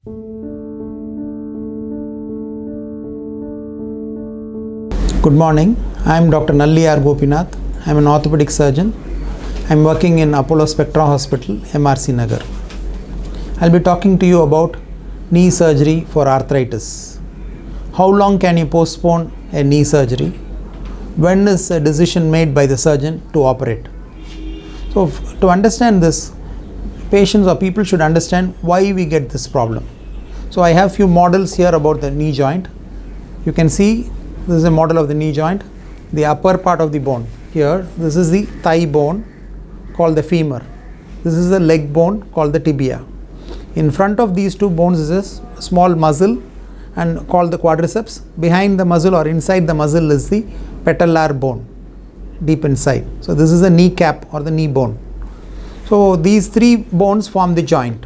Good morning. I am Dr. Nalli R. Gopinath. I am an orthopedic surgeon. I am working in Apollo Spectra Hospital, MRC Nagar. I will be talking to you about knee surgery for arthritis. How long can you postpone a knee surgery? When is a decision made by the surgeon to operate? So, to understand this, patients or people should understand why we get this problem. So, I have few models here about the knee joint. You can see this is a model of the knee joint. The upper part of the bone here, this is the thigh bone called the femur. This is the leg bone called the tibia. In front of these two bones is a small muscle and called the quadriceps. Behind the muscle or inside the muscle is the patellar bone, deep inside. So this is the kneecap or the knee bone. So these three bones form the joint.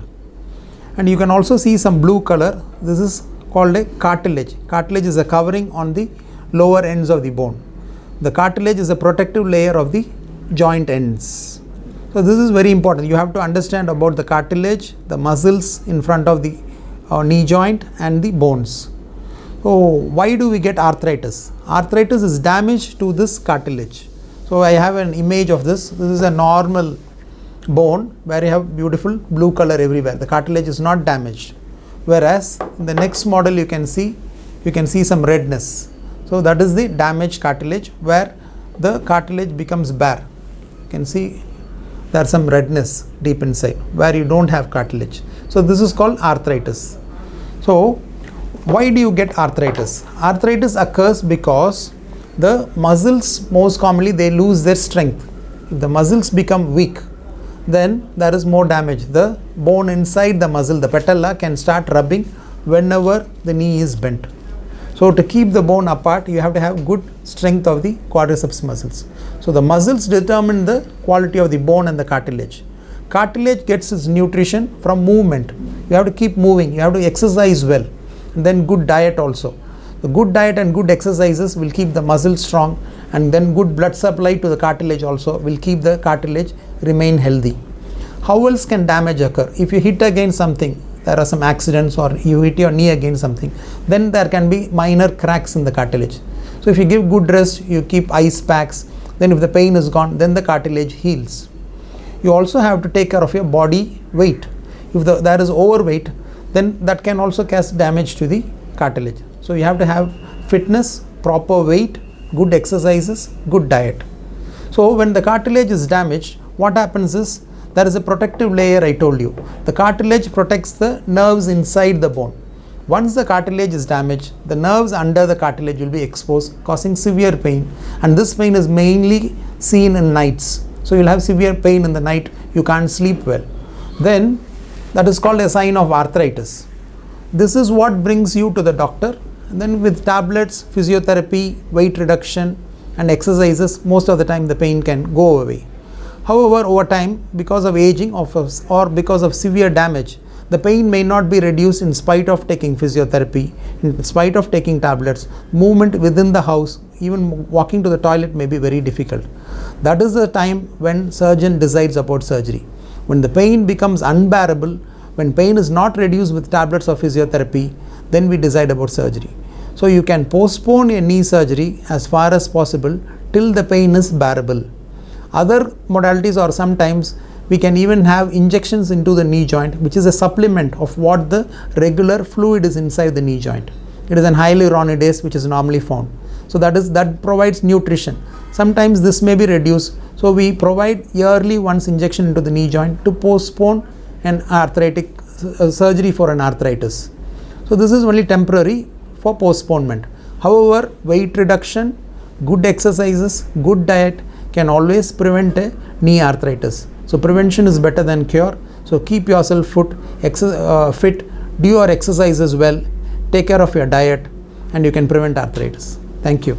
And you can also see some blue color. This is called a cartilage. Cartilage is a covering on the lower ends of the bone. The cartilage is a protective layer of the joint ends. So this is very important. You have to understand about the cartilage, the muscles in front of the knee joint and the bones. So why do we get arthritis? Arthritis is damage to this cartilage. So I have an image of this. This is a normal bone where you have beautiful blue color everywhere. The cartilage is not damaged. Whereas in the next model you can see some redness. So that is the damaged cartilage where the cartilage becomes bare. You can see there is some redness deep inside where you don't have cartilage. So this is called arthritis. So why do you get arthritis? Arthritis occurs because the muscles, most commonly, they lose their strength. If the muscles become weak, then there is more damage. The bone inside the muscle, the patella, can start rubbing whenever the knee is bent. So to keep the bone apart, you have to have good strength of the quadriceps muscles. So the muscles determine the quality of the bone and the cartilage. Cartilage gets its nutrition from movement. You have to keep moving. You have to exercise well. And then good diet also. The good diet and good exercises will keep the muscle strong, and then good blood supply to the cartilage also will keep the cartilage remain healthy. How else can damage occur? If you hit against something, there are some accidents, or you hit your knee against something, then there can be minor cracks in the cartilage. So if you give good rest, you keep ice packs, then if the pain is gone, then the cartilage heals. You also have to take care of your body weight. If there is overweight, then that can also cause damage to the cartilage. So you have to have fitness, proper weight, good exercises, good diet. So when the cartilage is damaged, what happens is there is a protective layer I told you. The cartilage protects the nerves inside the bone. Once the cartilage is damaged, the nerves under the cartilage will be exposed, causing severe pain. And this pain is mainly seen in nights. So you'll have severe pain in the night, you can't sleep well. Then that is called a sign of arthritis. This is what brings you to the doctor. And then with tablets, physiotherapy, weight reduction and exercises, most of the time the pain can go away. However, over time, because of aging or because of severe damage, the pain may not be reduced in spite of taking physiotherapy, in spite of taking tablets. Movement within the house, even walking to the toilet, may be very difficult. That is the time when surgeon decides about surgery. When the pain becomes unbearable, when pain is not reduced with tablets or physiotherapy, then we decide about surgery. So you can postpone a knee surgery as far as possible till the pain is bearable. Other modalities, or sometimes we can even have injections into the knee joint, which is a supplement of what the regular fluid is inside the knee joint. It is an hyaluronidase which is normally found. So that provides nutrition. Sometimes this may be reduced. So we provide yearly once injection into the knee joint to postpone an arthritic surgery for an arthritis. So this is only temporary for postponement. However, weight reduction, good exercises, good diet can always prevent a knee arthritis. So prevention is better than cure. So keep yourself fit, do your exercises well, take care of your diet, and you can prevent arthritis. Thank you.